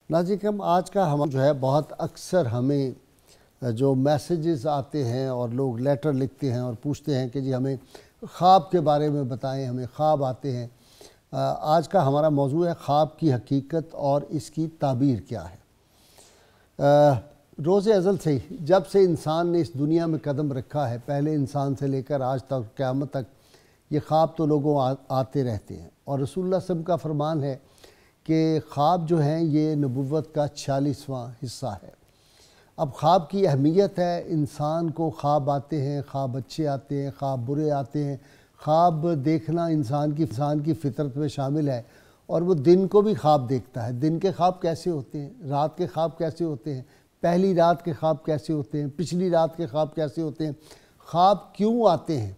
ناظرین کرام، آج کا ہم جو ہے بہت اکثر ہمیں جو میسیجز آتے ہیں اور لوگ لیٹر لکھتے ہیں اور پوچھتے ہیں کہ جی ہمیں خواب کے بارے میں بتائیں، ہمیں خواب آتے ہیں۔ آج کا ہمارا موضوع ہے خواب کی حقیقت اور اس کی تعبیر کیا ہے۔ روز ازل سے ہی جب سے انسان نے اس دنیا میں قدم رکھا ہے، پہلے انسان سے لے کر آج تک قیامت تک، یہ خواب تو لوگوں آتے رہتے ہیں، اور رسول اللہ صلی اللہ علیہ وسلم کا فرمان ہے کہ خواب جو ہیں یہ نبوت کا 46واں حصہ ہے۔ اب خواب کی اہمیت ہے، انسان کو خواب آتے ہیں، خواب اچھے آتے ہیں، خواب برے آتے ہیں۔ خواب دیکھنا انسان کی فطرت میں شامل ہے، اور وہ دن کو بھی خواب دیکھتا ہے۔ دن کے خواب کیسے ہوتے ہیں، رات کے خواب کیسے ہوتے ہیں، پہلی رات کے خواب کیسے ہوتے ہیں، پچھلی رات کے خواب کیسے ہوتے ہیں، خواب کیوں آتے ہیں،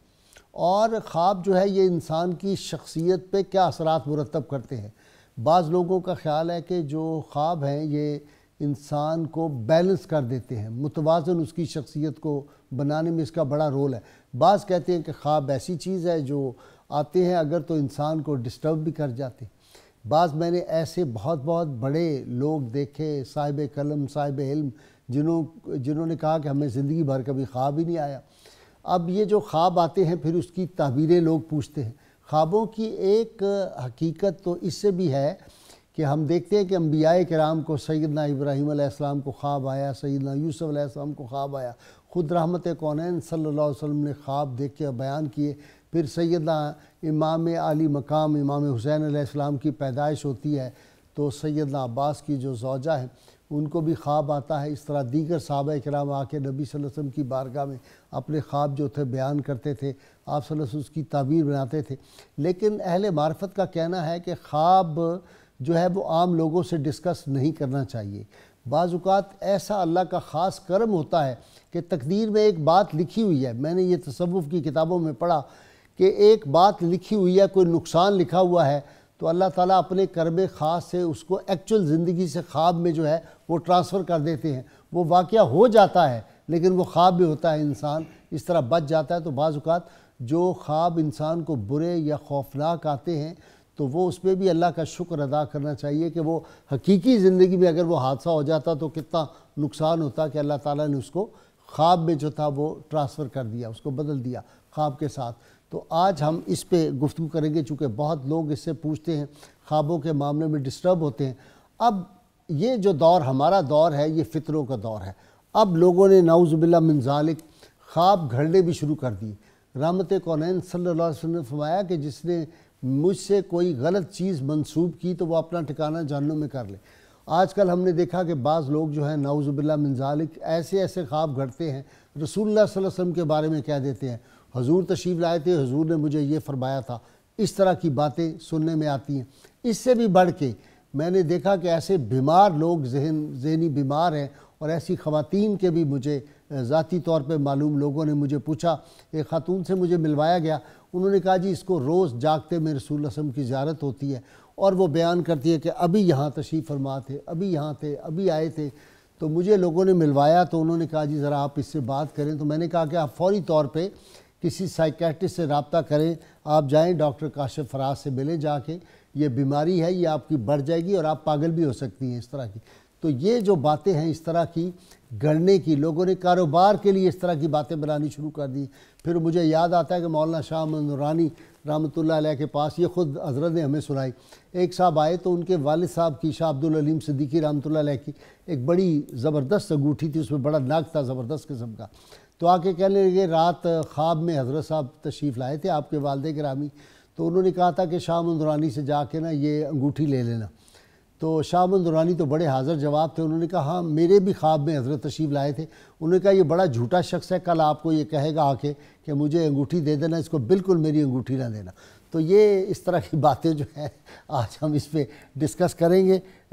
اور خواب جو ہے یہ انسان کی شخصیت پہ کیا اثرات مرتب کرتے ہیں۔ بعض لوگوں کا خیال ہے کہ جو خواب ہیں یہ انسان کو بیلنس کر دیتے ہیں، متوازن اس کی شخصیت کو بنانے میں اس کا بڑا رول ہے۔ بعض کہتے ہیں کہ خواب ایسی چیز ہے جو آتے ہیں اگر تو انسان کو ڈسٹرب بھی کر جاتے ہیں۔ بعض میں نے ایسے بہت بڑے لوگ دیکھے، صاحب قلم، صاحب علم، جنہوں نے کہا کہ ہمیں زندگی بھر کبھی خواب ہی نہیں آیا۔ اب یہ جو خواب آتے ہیں پھر اس کی تعبیریں لوگ پوچھتے ہیں۔ خوابوں کی ایک حقیقت تو اس سے بھی ہے کہ ہم دیکھتے ہیں کہ انبیاء کرام کو، سیدنا ابراہیم علیہ السلام کو خواب آیا، سیدنا یوسف علیہ السلام کو خواب آیا، خود رحمت کونین صلی اللہ علیہ وسلم نے خواب دیکھ کے بیان کیے۔ پھر سیدنا امام عالی مقام امام حسین علیہ السلام کی پیدائش ہوتی ہے تو سیدنا عباس کی جو زوجہ ہیں ان کو بھی خواب آتا ہے۔ اس طرح دیگر صحابہ کرام آ کے نبی صلی اللہ علیہ وسلم کی بارگاہ میں اپنے خواب جو تھے بیان کرتے تھے، آپ صلی اللہ علیہ وسلم اس کی تعبیر بناتے تھے۔ لیکن اہل معرفت کا کہنا ہے کہ خواب جو ہے وہ عام لوگوں سے ڈسکس نہیں کرنا چاہیے۔ بعض اوقات ایسا اللہ کا خاص کرم ہوتا ہے کہ تقدیر میں ایک بات لکھی ہوئی ہے۔ میں نے یہ تصوف کی کتابوں میں پڑھا کہ ایک بات لکھی ہوئی ہے، کوئی نقصان لکھا ہوا ہے، تو اللہ تعالیٰ اپنے کرم خاص سے اس کو ایکچول زندگی سے خواب میں جو ہے وہ ٹرانسفر کر دیتے ہیں۔ وہ واقعہ ہو جاتا ہے لیکن وہ خواب میں ہوتا ہے، انسان اس طرح بچ جاتا ہے۔ تو بعض اوقات جو خواب انسان کو برے یا خوفناک آتے ہیں تو وہ اس پہ بھی اللہ کا شکر ادا کرنا چاہیے کہ وہ حقیقی زندگی میں اگر وہ حادثہ ہو جاتا تو کتنا نقصان ہوتا کہ اللہ تعالیٰ نے اس کو خواب میں جو تھا وہ ٹرانسفر کر دیا، اس کو بدل دیا خواب کے ساتھ۔ تو آج ہم اس پہ گفتگو کریں گے، چونکہ بہت لوگ اس سے پوچھتے ہیں، خوابوں کے معاملے میں ڈسٹرب ہوتے ہیں۔ اب یہ جو دور ہمارا دور ہے یہ فطروں کا دور ہے۔ اب لوگوں نے نعوذ باللہ من ذالک خواب گھڑنے بھی شروع کر دیے۔ رحمت کونین صلی اللہ علیہ وسلم نے فرمایا کہ جس نے مجھ سے کوئی غلط چیز منسوب کی تو وہ اپنا ٹھکانہ جہنم میں کر لے۔ آج کل ہم نے دیکھا کہ بعض لوگ جو ہیں نعوذ باللہ من ذالک ایسے خواب گھڑتے ہیں، رسول اللہ صلی اللہ علیہ وسلم کے بارے میں کہہ دیتے ہیں، حضور تشریف لائے تھے، حضور نے مجھے یہ فرمایا تھا۔ اس طرح کی باتیں سننے میں آتی ہیں۔ اس سے بھی بڑھ کے میں نے دیکھا کہ ایسے بیمار لوگ، ذہنی بیمار ہیں، اور ایسی خواتین کے بھی مجھے ذاتی طور پہ معلوم، لوگوں نے مجھے پوچھا، ایک خاتون سے مجھے ملوایا گیا، انہوں نے کہا جی اس کو روز جاگتے میں رسول اللہ صلی اللہ علیہ وسلم کی زیارت ہوتی ہے، اور وہ بیان کرتی ہے کہ ابھی یہاں تشریف فرما تھے، ابھی یہاں تھے، ابھی آئے تھے۔ تو مجھے لوگوں نے ملوایا تو انہوں نے کہا جی ذرا آپ اس سے بات کریں۔ تو میں نے کہا کہ آپ فوری طور پہ کسی سائیکیٹرسٹ سے رابطہ کریں، آپ جائیں ڈاکٹر کاشف فراز سے ملیں جا کے، یہ بیماری ہے، یہ آپ کی بڑھ جائے گی اور آپ پاگل بھی ہو سکتی ہیں اس طرح کی۔ تو یہ جو باتیں ہیں اس طرح کی گڑنے کی، لوگوں نے کاروبار کے لیے اس طرح کی باتیں بنانی شروع کر دی۔ پھر مجھے یاد آتا ہے کہ مولانا شاہ احمد نورانی رحمۃ اللہ علیہ کے پاس یہ خود حضرت نے ہمیں سنائی۔ ایک صاحب آئے تو ان کے والد صاحب کی، شاہ عبدالعلیم صدیقی رحمۃ اللہ علیہ کی، ایک بڑی زبردست انگوٹھی تھی، اس میں بڑا نگ تھا زبردست قسم کا۔ تو آ کے کہنے لگے رات خواب میں حضرت صاحب تشریف لائے تھے آپ کے والد گرامی، تو انہوں نے کہا تھا کہ شاہ احمد نورانی سے جا کے نا یہ انگوٹھی لے لینا۔ تو شاہ احمد نورانی تو بڑے حاضر جواب تھے، انہوں نے کہا ہاں میرے بھی خواب میں حضرت تشریف لائے تھے۔ انہوں نے کہا یہ بڑا جھوٹا شخص ہے، کل آپ کو یہ کہے گا آ کے کہ مجھے انگوٹھی دے دینا، اس کو بالکل میری انگوٹھی نہ دینا۔ تو یہ اس طرح کی باتیں جو ہیں آج ہم اس پہ ڈسکس کریں گے۔